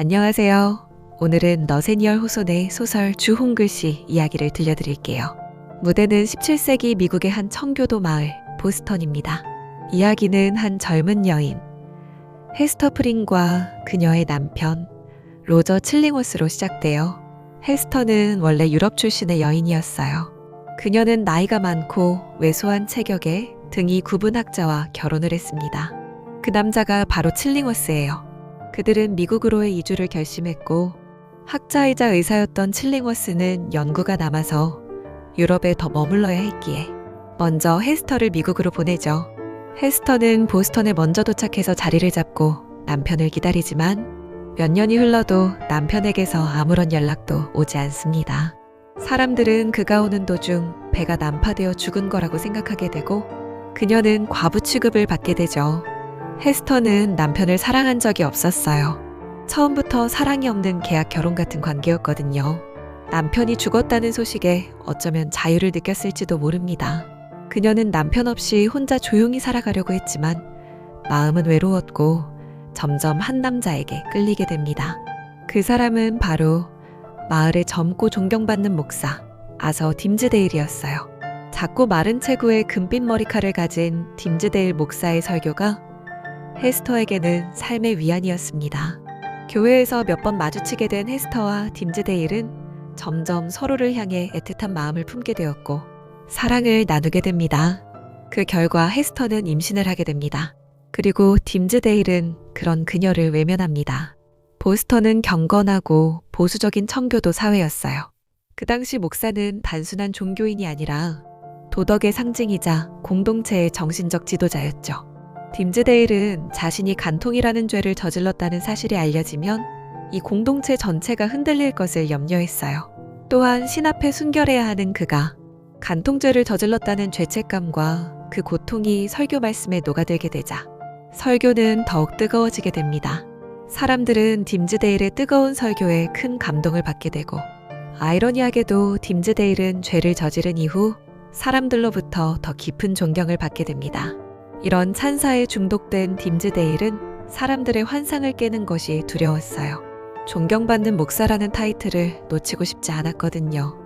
안녕하세요. 오늘은 너세니얼 호손의 소설 주홍글씨 이야기를 들려드릴게요. 무대는 17세기 미국의 한 청교도 마을 보스턴입니다. 이야기는 한 젊은 여인 헤스터 프린과 그녀의 남편 로저 칠링워스로 시작돼요. 헤스터는 원래 유럽 출신의 여인이었어요. 그녀는 나이가 많고 왜소한 체격에 등이 굽은 학자와 결혼을 했습니다. 그 남자가 바로 칠링워스예요. 그들은 미국으로의 이주를 결심했고 학자이자 의사였던 칠링워스는 연구가 남아서 유럽에 더 머물러야 했기에 먼저 헤스터를 미국으로 보내죠. 헤스터는 보스턴에 먼저 도착해서 자리를 잡고 남편을 기다리지만 몇 년이 흘러도 남편에게서 아무런 연락도 오지 않습니다. 사람들은 그가 오는 도중 배가 난파되어 죽은 거라고 생각하게 되고 그녀는 과부 취급을 받게 되죠. 헤스터는 남편을 사랑한 적이 없었어요. 처음부터 사랑이 없는 계약 결혼 같은 관계였거든요. 남편이 죽었다는 소식에 어쩌면 자유를 느꼈을지도 모릅니다. 그녀는 남편 없이 혼자 조용히 살아가려고 했지만 마음은 외로웠고 점점 한 남자에게 끌리게 됩니다. 그 사람은 바로 마을의 젊고 존경받는 목사 아서 딤즈데일이었어요. 작고 마른 체구의 금빛 머리칼을 가진 딤즈데일 목사의 설교가 헤스터에게는 삶의 위안이었습니다. 교회에서 몇 번 마주치게 된 헤스터와 딤즈데일은 점점 서로를 향해 애틋한 마음을 품게 되었고 사랑을 나누게 됩니다. 그 결과 헤스터는 임신을 하게 됩니다. 그리고 딤즈데일은 그런 그녀를 외면합니다. 보스턴은 경건하고 보수적인 청교도 사회였어요. 그 당시 목사는 단순한 종교인이 아니라 도덕의 상징이자 공동체의 정신적 지도자였죠. 딤즈데일은 자신이 간통이라는 죄를 저질렀다는 사실이 알려지면 이 공동체 전체가 흔들릴 것을 염려했어요. 또한 신 앞에 순결해야 하는 그가 간통죄를 저질렀다는 죄책감과 그 고통이 설교 말씀에 녹아들게 되자 설교는 더욱 뜨거워지게 됩니다. 사람들은 딤즈데일의 뜨거운 설교에 큰 감동을 받게 되고 아이러니하게도 딤즈데일은 죄를 저지른 이후 사람들로부터 더 깊은 존경을 받게 됩니다. 이런 찬사에 중독된 딤즈데일은 사람들의 환상을 깨는 것이 두려웠어요. 존경받는 목사라는 타이틀을 놓치고 싶지 않았거든요.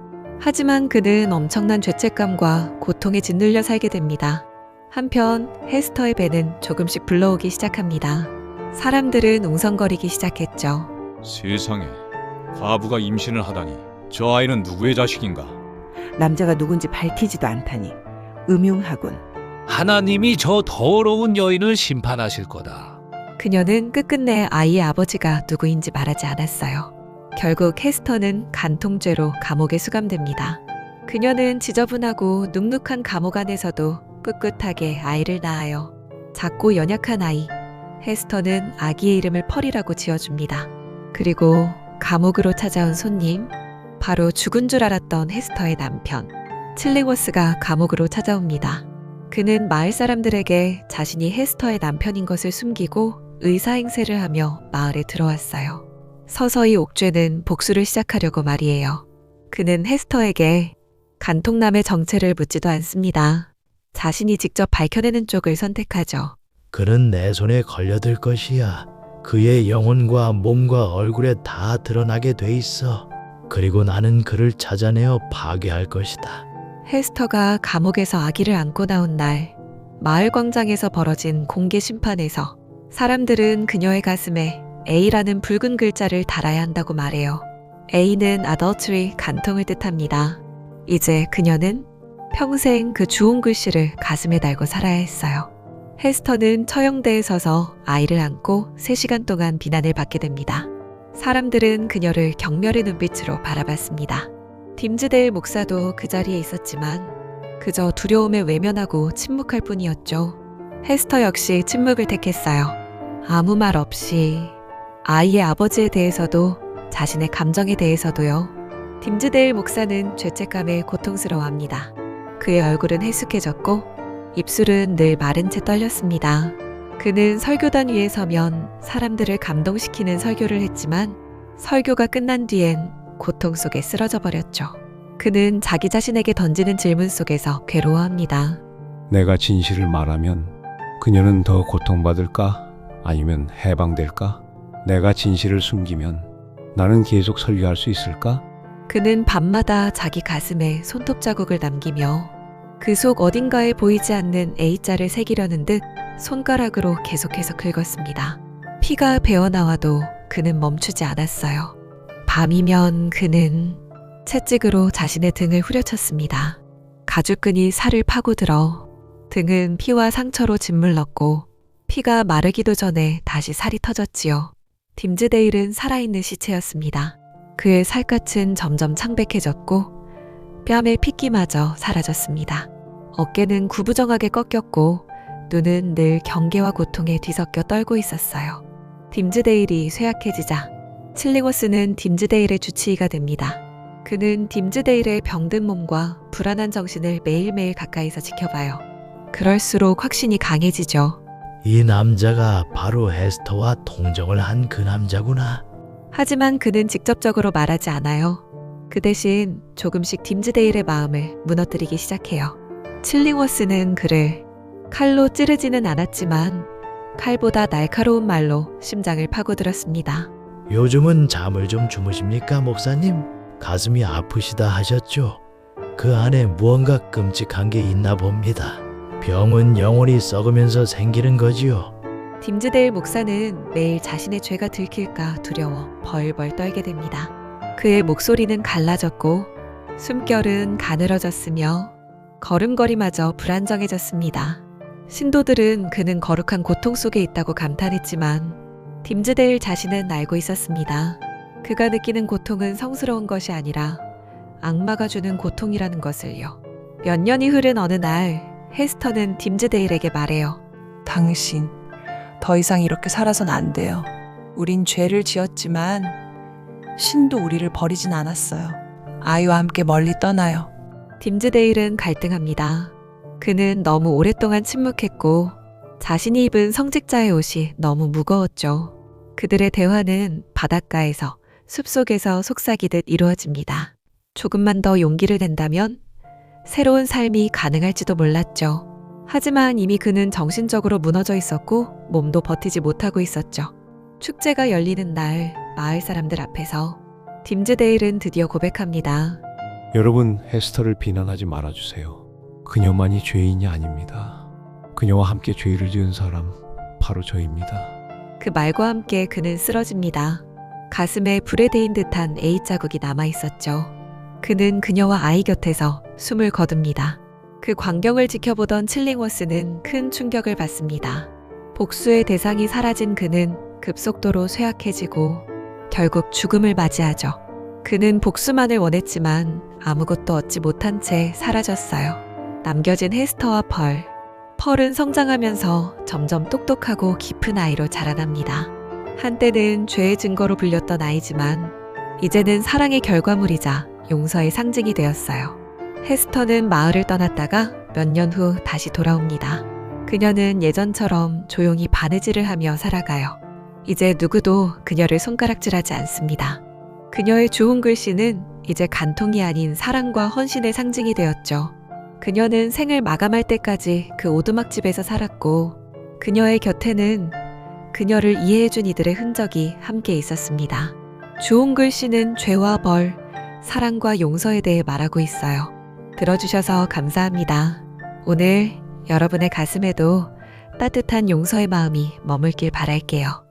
하지만 그는 엄청난 죄책감과 고통에 짓눌려 살게 됩니다. 한편 헤스터의 배는 조금씩 불러오기 시작합니다. 사람들은 웅성거리기 시작했죠. 세상에, 과부가 임신을 하다니. 저 아이는 누구의 자식인가? 남자가 누군지 밝히지도 않다니 음흉하군. 하나님이 저 더러운 여인을 심판하실 거다. 그녀는 끝끝내 아이의 아버지가 누구인지 말하지 않았어요. 결국 헤스터는 간통죄로 감옥에 수감됩니다. 그녀는 지저분하고 눅눅한 감옥 안에서도 꿋꿋하게 아이를 낳아요. 작고 연약한 아이, 헤스터는 아기의 이름을 펄이라고 지어줍니다. 그리고 감옥으로 찾아온 손님, 바로 죽은 줄 알았던 헤스터의 남편, 칠링워스가 감옥으로 찾아옵니다. 그는 마을 사람들에게 자신이 헤스터의 남편인 것을 숨기고 의사 행세를 하며 마을에 들어왔어요. 서서히 옥죄는 복수를 시작하려고 말이에요. 그는 헤스터에게 간통남의 정체를 묻지도 않습니다. 자신이 직접 밝혀내는 쪽을 선택하죠. 그는 내 손에 걸려들 것이야. 그의 영혼과 몸과 얼굴에 다 드러나게 돼 있어. 그리고 나는 그를 찾아내어 파괴할 것이다. 헤스터가 감옥에서 아기를 안고 나온 날, 마을 광장에서 벌어진 공개 심판에서 사람들은 그녀의 가슴에 A라는 붉은 글자를 달아야 한다고 말해요. A는 adultery, 간통을 뜻합니다. 이제 그녀는 평생 그 주홍글씨를 가슴에 달고 살아야 했어요. 헤스터는 처형대에 서서 아이를 안고 3시간 동안 비난을 받게 됩니다. 사람들은 그녀를 경멸의 눈빛으로 바라봤습니다. 딤즈데일 목사도 그 자리에 있었지만 그저 두려움에 외면하고 침묵할 뿐이었죠. 헤스터 역시 침묵을 택했어요. 아무 말 없이 아이의 아버지에 대해서도 자신의 감정에 대해서도요. 딤즈데일 목사는 죄책감에 고통스러워합니다. 그의 얼굴은 해숙해졌고 입술은 늘 마른 채 떨렸습니다. 그는 설교단 위에 서면 사람들을 감동시키는 설교를 했지만 설교가 끝난 뒤엔 고통 속에 쓰러져 버렸죠. 그는 자기 자신에게 던지는 질문 속에서 괴로워합니다. 내가 진실을 말하면 그녀는 더 고통받을까? 아니면 해방될까? 내가 진실을 숨기면 나는 계속 설교할 수 있을까? 그는 밤마다 자기 가슴에 손톱 자국을 남기며 그 속 어딘가에 보이지 않는 A자를 새기려는 듯 손가락으로 계속해서 긁었습니다. 피가 배어나와도 그는 멈추지 않았어요. 밤이면 그는 채찍으로 자신의 등을 후려쳤습니다. 가죽끈이 살을 파고들어 등은 피와 상처로 짓물렀고 피가 마르기도 전에 다시 살이 터졌지요. 딤즈데일은 살아있는 시체였습니다. 그의 살갗은 점점 창백해졌고 뺨의 핏기마저 사라졌습니다. 어깨는 구부정하게 꺾였고 눈은 늘 경계와 고통에 뒤섞여 떨고 있었어요. 딤즈데일이 쇠약해지자 칠링워스는 딤즈데일의 주치의가 됩니다. 그는 딤즈데일의 병든 몸과 불안한 정신을 매일매일 가까이서 지켜봐요. 그럴수록 확신이 강해지죠. 이 남자가 바로 헤스터와 동정을 한 그 남자구나. 하지만 그는 직접적으로 말하지 않아요. 그 대신 조금씩 딤즈데일의 마음을 무너뜨리기 시작해요. 칠링워스는 그를 칼로 찌르지는 않았지만 칼보다 날카로운 말로 심장을 파고들었습니다. 요즘은 잠을 좀 주무십니까, 목사님? 가슴이 아프시다 하셨죠? 그 안에 무언가 끔찍한 게 있나 봅니다. 병은 영원히 썩으면서 생기는 거지요. 딤즈데일 목사는 매일 자신의 죄가 들킬까 두려워 벌벌 떨게 됩니다. 그의 목소리는 갈라졌고 숨결은 가늘어졌으며 걸음걸이마저 불안정해졌습니다. 신도들은 그는 거룩한 고통 속에 있다고 감탄했지만 딤즈데일 자신은 알고 있었습니다. 그가 느끼는 고통은 성스러운 것이 아니라 악마가 주는 고통이라는 것을요. 몇 년이 흐른 어느 날 헤스터는 딤즈데일에게 말해요. 당신 더 이상 이렇게 살아선 안 돼요. 우린 죄를 지었지만 신도 우리를 버리진 않았어요. 아이와 함께 멀리 떠나요. 딤즈데일은 갈등합니다. 그는 너무 오랫동안 침묵했고 자신이 입은 성직자의 옷이 너무 무거웠죠. 그들의 대화는 바닷가에서 숲속에서 속삭이듯 이루어집니다. 조금만 더 용기를 낸다면 새로운 삶이 가능할지도 몰랐죠. 하지만 이미 그는 정신적으로 무너져 있었고 몸도 버티지 못하고 있었죠. 축제가 열리는 날 마을 사람들 앞에서 딤즈데일은 드디어 고백합니다. 여러분, 헤스터를 비난하지 말아주세요. 그녀만이 죄인이 아닙니다. 그녀와 함께 죄를 지은 사람 바로 저입니다. 그 말과 함께 그는 쓰러집니다. 가슴에 불에 데인 듯한 A자국이 남아있었죠. 그는 그녀와 아이 곁에서 숨을 거둡니다. 그 광경을 지켜보던 칠링워스는 큰 충격을 받습니다. 복수의 대상이 사라진 그는 급속도로 쇠약해지고 결국 죽음을 맞이하죠. 그는 복수만을 원했지만 아무것도 얻지 못한 채 사라졌어요. 남겨진 헤스터와 펄은 성장하면서 점점 똑똑하고 깊은 아이로 자라납니다. 한때는 죄의 증거로 불렸던 아이지만 이제는 사랑의 결과물이자 용서의 상징이 되었어요. 헤스터는 마을을 떠났다가 몇 년 후 다시 돌아옵니다. 그녀는 예전처럼 조용히 바느질을 하며 살아가요. 이제 누구도 그녀를 손가락질하지 않습니다. 그녀의 주홍 글씨는 이제 간통이 아닌 사랑과 헌신의 상징이 되었죠. 그녀는 생을 마감할 때까지 그 오두막집에서 살았고 그녀의 곁에는 그녀를 이해해준 이들의 흔적이 함께 있었습니다. 주홍 글씨는 죄와 벌, 사랑과 용서에 대해 말하고 있어요. 들어주셔서 감사합니다. 오늘 여러분의 가슴에도 따뜻한 용서의 마음이 머물길 바랄게요.